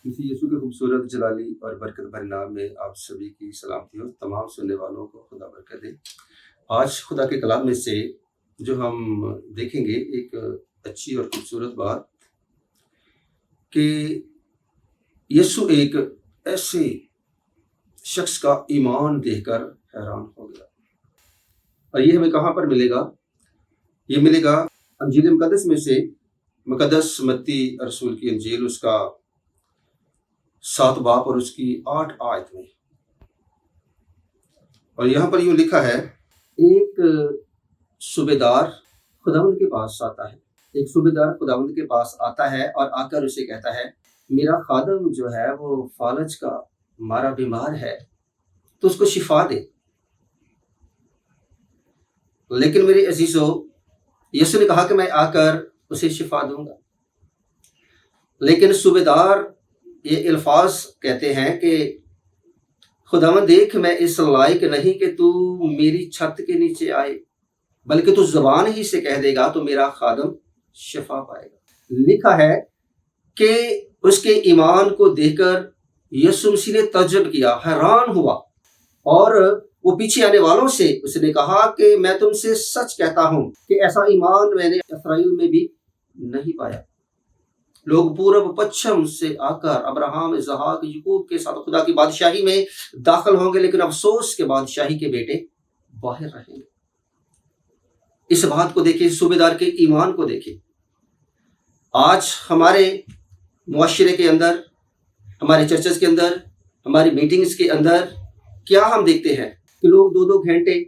किसी यीशु के खूबसूरत जलाली और बरकत भरे नाम में आप सभी की सलामती हो। तमाम सुनने वालों को खुदा बरकत दे। आज खुदा के कलाम में से जो हम देखेंगे एक अच्छी और खूबसूरत बात कि यीशु एक ऐसे शख्स का ईमान देखकर हैरान हो गया। और ये हमें कहाँ पर मिलेगा? ये मिलेगा अंजील मुकद्दस में से, मुकद्दस मत्ती रसूल की अंजील उसका 7 बाब और उसकी 8 आयत में। और यहाँ पर यूँ लिखा है, एक सूबेदार खुदावंद के पास आता है। एक सूबेदार खुदावंद के पास आता है और आकर उसे कहता है, मेरा खादम जो है वो फालज का मारा बीमार है, तो उसको शिफा दे। लेकिन मेरे अजीजों, यीशु ने कहा कि मैं आकर उसे शिफा दूंगा। लेकिन सूबेदार ये अल्फाज कहते हैं कि खुदावंद देख, मैं इस लायक नहीं कि तू मेरी छत के नीचे आए, बल्कि तू ज़बान ही से कह देगा तो मेरा खादम शिफा पाएगा। लिखा है कि उसके ईमान को देखकर यीशु मसीह ने तज्जुब किया, हैरान हुआ, और वो पीछे आने वालों से उसने कहा कि मैं तुमसे सच कहता हूं कि ऐसा ईमान मैंने इस्राएल में भी नहीं पाया। लोग पूरब पश्चिम से आकर अब्राहम, इसहाक, याकूब के साथ खुदा की बादशाही में दाखिल होंगे, लेकिन अफसोस के बादशाही के बेटे बाहर रहेंगे। इस बात को देखिए, सूबेदार के ईमान को देखिए। आज हमारे मुआशरे के अंदर, हमारे चर्चेस के अंदर, हमारी मीटिंग्स के अंदर क्या हम देखते हैं कि लोग 2-2 घंटे,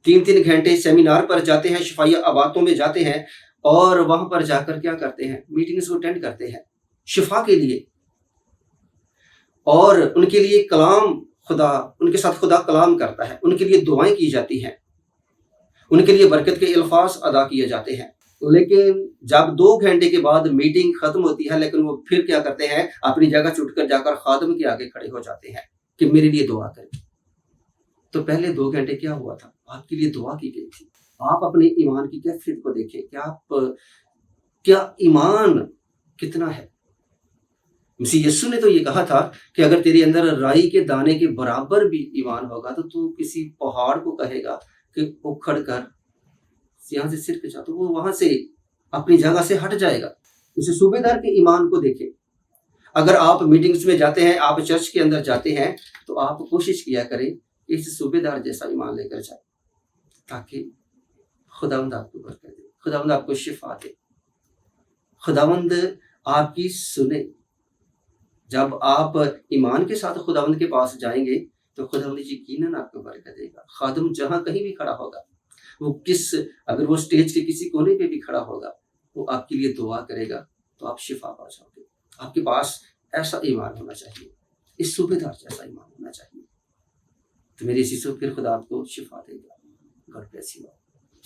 3-3 घंटे सेमिनार पर जाते हैं, शिफाइया आबातों में जाते हैं, और वहां पर जाकर क्या करते हैं? मीटिंग्स को अटेंड करते हैं शिफा के लिए, और उनके लिए कलाम खुदा, उनके साथ खुदा कलाम करता है, उनके लिए दुआएं की जाती हैं, उनके लिए बरकत के अल्फाज अदा किए जाते हैं। लेकिन जब 2 घंटे के बाद मीटिंग खत्म होती है, लेकिन वो फिर क्या करते हैं? अपनी जगह छुटकर जाकर खादम के आगे खड़े हो जाते हैं कि मेरे लिए दुआ करें। तो पहले 2 घंटे क्या हुआ था? आपके लिए दुआ की गई थी। आप अपने ईमान की कैफियत को देखें कि क्या ईमान कितना है। मसीह यीशु ने तो ये कहा था कि अगर तेरे अंदर राई के दाने के बराबर भी ईमान होगा तो तू किसी पहाड़ को कहेगा कि उखड़ कर यहाँ से सिर पे जा, तो वो वहां से अपनी जगह से हट जाएगा। इस सूबेदार के ईमान को देखें। अगर आप मीटिंग्स में जाते हैं, आप चर्च के अंदर जाते हैं, तो आप कोशिश किया करें कि इस सूबेदार जैसा ईमान लेकर जाए, ताकि खुदावंद आपको बरकत दे, खुदावंद आपको शिफा दे, खुदावंद आपकी सुने। जब आप ईमान के साथ खुदावंद के पास जाएंगे तो खुदावंद यकीनन आपको बरकत देगा। खादम जहां कहीं भी खड़ा होगा, अगर वो स्टेज के किसी कोने पे भी खड़ा होगा, वो आपके लिए दुआ करेगा, तो आप शिफा पा जाओगे। आपके पास ऐसा ईमान होना चाहिए, इस सूबेदार जैसा ईमान होना चाहिए। तो मेरे इसी से फिर खुदा आपको शिफा देगा। God bless you.